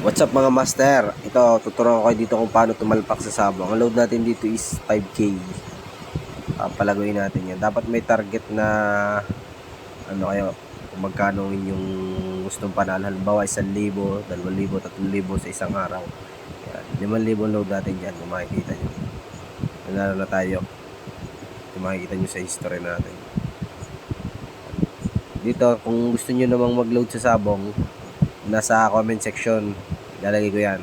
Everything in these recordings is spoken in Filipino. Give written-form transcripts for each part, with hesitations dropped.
What's up mga master? Ito, tuturuan ko kayo dito kung paano tumalpak sa sabong. Ang load natin dito is 5K. Palaguin natin yan. Dapat may target na ano kayo, kung magkano yung gustong panalo. Halimbawa 1,000, 2,000, 3,000 sa isang araw. Yan. 5,000 load natin dyan kung makikita nyo. Nanalo na tayo. Kung makikita nyo sa history natin. Dito, kung gusto nyo namang mag-load sa sabong, nasa comment section lalagay ko yan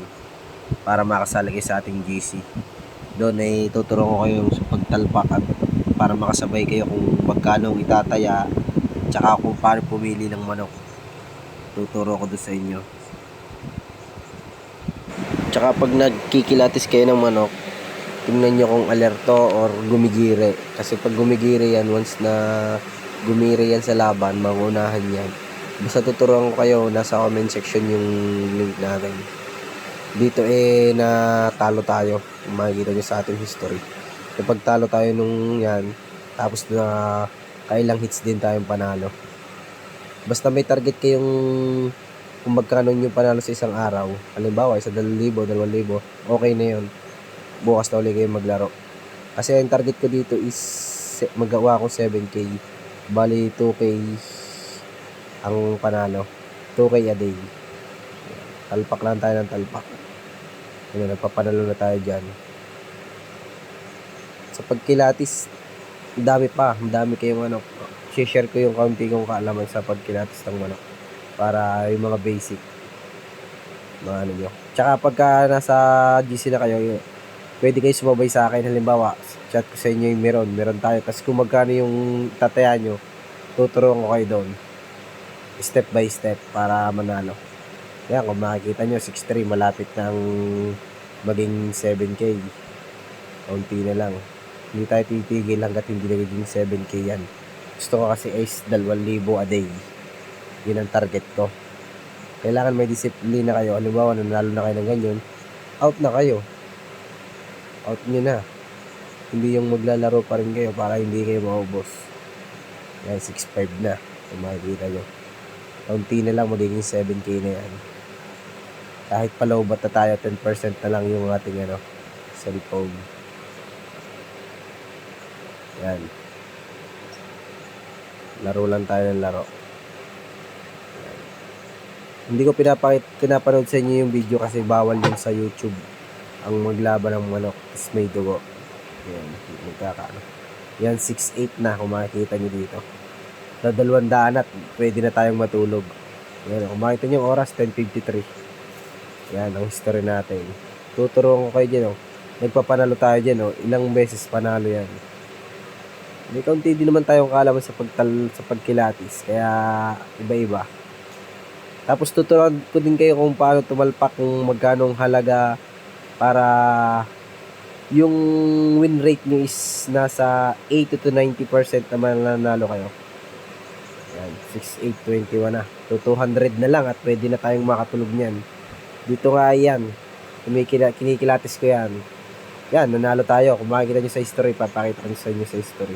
para makasali kayo sa ating GC. Doon ay tuturuan ko kayo sa pagtalpak at para makasabay kayo kung magkano itataya tsaka kung paano pumili ng manok. Tuturo ko doon sa inyo. Tsaka pag nagkikilatis kayo ng manok, tingnan nyo kung alerto or gumigire. Kasi pag gumigire yan, once na gumire yan sa laban, mangunahan yan. Basta tuturuan ko kayo, nasa comment section yung link natin. Dito natalo tayo. Makikita nyo sa ating history. Kapag talo tayo nung yan, tapos na kailang hits din tayong panalo. Basta may target kayong kung magkano yung panalo sa isang araw. Halimbawa, 1,000, 2,000, okay na yun. Bukas na ulit kayo maglaro. Kasi ang target ko dito is magawa akong 7K. Bali 2K ang panalo, 2K a day. Talpak lang tayo ng talpak. Nagpapanalo na tayo dyan. Sa pagkilatis, dami kayong manok. Share ko yung kaunti kong kaalaman sa pagkilatis ng manok para yung mga basic mga ano nyo. Tsaka pagka nasa GC na kayo, pwede kayo sumabay sa akin. Halimbawa, chat ko sa inyo yung meron tayo. Tapos kung magkano yung tataya nyo, tuturuan ko kayo doon step by step para manalo. Yan, kung makikita nyo 6-3, malapit ng maging 7K. Kaunti na lang. Hindi tayo titigil hanggat hindi nagiging 7K yan. Gusto ko kasi is 2,000 a day. Yun ang target ko. Kailangan may disiplina kayo. Halimbawa, nanalo na kayo ng ganyan, out na kayo. Out nyo na. Hindi yung maglalaro pa rin kayo para hindi kayo maubos. Yan, 6-5 na. Kung makikita nyo. Kaunti na lang, magiging 7K na yan. Kahit palawbat na tayo, 10% na lang yung ating cellphone. Yan. Laro lang tayo ng laro. Yan. Hindi ko pinapanood sa inyo yung video kasi bawal yun sa YouTube. Ang maglaban ng manok is may dugo. Yan. Magkakaano. Yan, 6-8 na kung makikita nyo dito. Sa 200 at pwede na tayong matulog. Yan, kung makita nyo yung oras, 10:53. Yan, ang history natin. Tuturuan ko kayo dyan, nagpapanalo tayo dyan, ilang beses panalo yan. May kaunti din naman tayong kaalaman sa pagkilatis, kaya iba-iba. Tapos tuturuan ko din kayo kung paano tumalpak, kung magkano halaga para yung win rate nyo is nasa 80 to 90% na mananalo kayo. Yan, 6,821 na. To 200 na lang at pwede na tayong makatulog niyan. Dito nga yan. Kinikilatis ko yan. Yan, nanalo tayo. Kung makikita nyo sa history, papakita ko sa inyo sa history.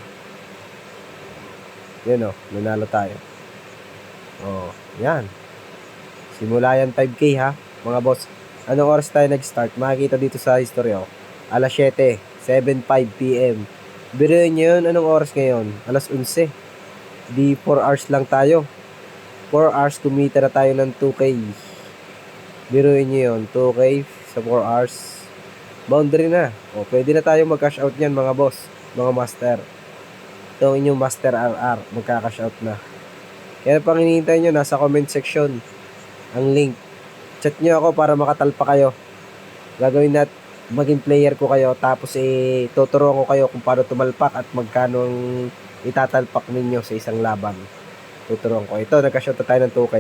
Yan nanalo tayo. Yan. Simula yan 5K ha, mga boss. Anong oras tayo nag-start? Makikita dito sa history alas 7, 7:05 PM. Biruin nyo yun, anong oras ngayon? Alas 11. Di 4 hours lang tayo. 4 hours kumita na tayo ng 2K. Biruin nyo yun, 2K sa 4 hours. Boundary na. Pwede na tayo mag-cash out nyan mga boss, mga master. Ito ang inyong master RR, magka-cash out na. Kaya pang hinihintay nyo, nasa comment section ang link. Chat nyo ako para makatalpa kayo. Gagawin natin, maging player ko kayo. Tapos tuturuan ko kayo kung paano tumalpak at magkano itatalpak ninyo sa isang laban. Tuturuan ko. Ito, nagka-shot na tayo ng 2K.